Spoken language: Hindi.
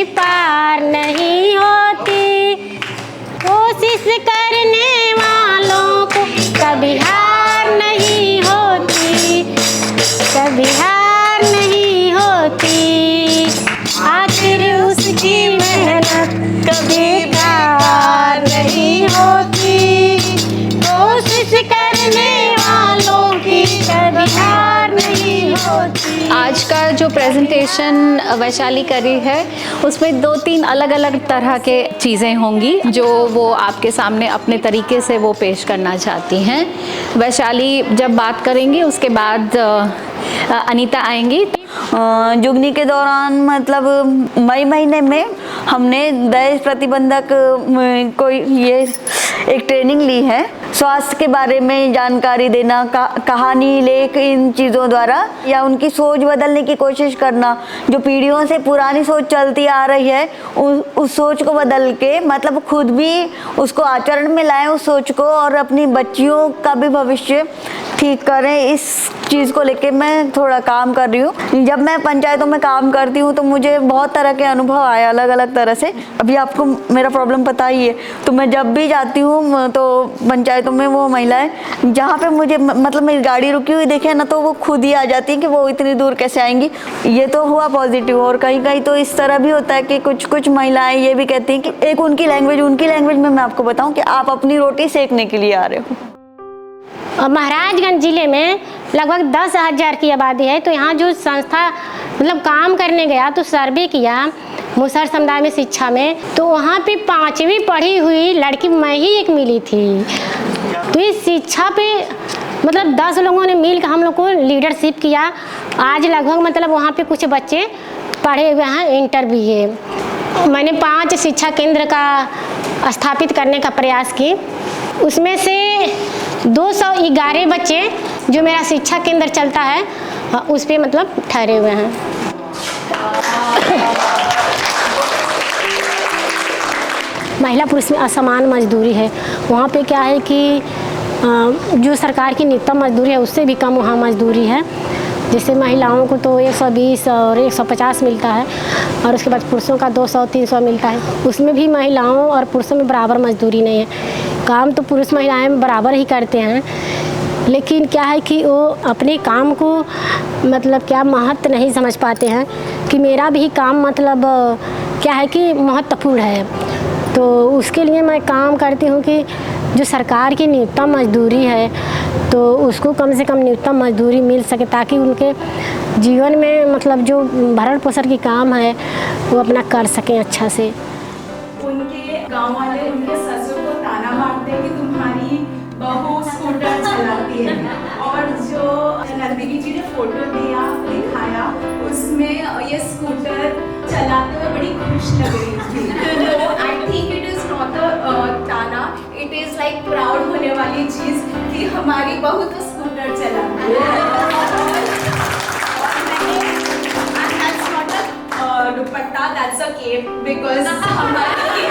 कभी पार नहीं होती, कोशिश करने वालों को कभी हार नहीं होती, कभी हार नहीं होती, आखिर उसकी मेहनत कभी पार नहीं होती, कोशिश करने वालों की कभी हार नहीं होती। आज का जो प्रेजेंटेशन वैशाली करी है उसमें 2-3 अलग अलग तरह के चीज़ें होंगी जो वो आपके सामने अपने तरीके से वो पेश करना चाहती हैं। वैशाली जब बात करेंगी उसके बाद अनीता आएंगी। जुगनी के दौरान मतलब मई महीने में हमने दहेज प्रतिबंधक कोई ये एक ट्रेनिंग ली है। स्वास्थ्य के बारे में जानकारी देना, कहानी लेख इन चीज़ों द्वारा या उनकी सोच बदलने की कोशिश करना। जो पीढ़ियों से पुरानी सोच चलती आ रही है उस सोच को बदल के मतलब खुद भी उसको आचरण में लाएं उस सोच को, और अपनी बच्चियों का भी भविष्य ठीक करें। इस चीज़ को लेके मैं थोड़ा काम कर रही हूँ। जब मैं पंचायतों में काम करती हूँ तो मुझे बहुत तरह के अनुभव आए अलग अलग तरह से। अभी आपको मेरा प्रॉब्लम पता ही है, तो मैं जब भी जाती हूँ तो पंचायतों में वो महिलाएं जहाँ पे मुझे मतलब मेरी गाड़ी रुकी हुई देखे ना तो वो खुद ही आ जाती हैं कि वो इतनी दूर कैसे आएंगी। ये तो हुआ पॉजिटिव। और कहीं कहीं तो इस तरह भी होता है कि कुछ महिलाएं ये भी कहती हैं कि एक उनकी लैंग्वेज में मैं आपको बताऊँ कि आप अपनी रोटी सेकने के लिए आ रहे हो। महाराजगंज जिले में लगभग 10,000 की आबादी है, तो यहाँ जो संस्था मतलब काम करने गया तो सर्वे किया मुसहर समुदाय में शिक्षा में, तो वहाँ पे 5वीं पढ़ी हुई लड़की मैं ही एक मिली थी। तो इस शिक्षा पे मतलब 10 लोगों ने मिल कर हम लोग को लीडरशिप किया। आज लगभग मतलब वहाँ पे कुछ बच्चे पढ़े हुए हैं, इंटर भी है। मैंने 5 शिक्षा केंद्र का स्थापित करने का प्रयास की, उसमें से 211 बच्चे जो मेरा शिक्षा केंद्र चलता है उस पे मतलब ठहरे हुए हैं। महिला पुरुष में असमान मजदूरी है। वहाँ पे क्या है कि जो सरकार की न्यूनतम मजदूरी है उससे भी कम वहाँ मजदूरी है। जैसे महिलाओं को तो 120 और 150 मिलता है, और उसके बाद पुरुषों का 200-300 मिलता है। उसमें भी महिलाओं और पुरुषों में बराबर मजदूरी नहीं है। काम तो पुरुष महिलाएं बराबर ही करते हैं, लेकिन क्या है कि वो अपने काम को मतलब क्या महत्व नहीं समझ पाते हैं कि मेरा भी काम मतलब क्या है कि महत्वपूर्ण है। तो उसके लिए मैं काम करती हूँ कि जो सरकार की न्यूनतम मजदूरी है तो उसको कम से कम न्यूनतम मजदूरी मिल सके, ताकि उनके जीवन में मतलब जो भरण पोषण की काम है वो अपना कर सकें अच्छा से। उनके गांव वाले उनके ससुर को ताना मारते हैं कि तुम्हारी बहू स्कूटर चलाती है, और जो नजदीकी जी ने फोटो दिखाया उसमें ये स्कूटर चलाते हुए बड़ी खुश लग रही थी। तो I think it is not a ताना, इट इज लाइक प्राउड होने वाली चीज कि हमारी बहू तो स्कूटर चलाती है। दुपट्टा, that's a cape because हमारी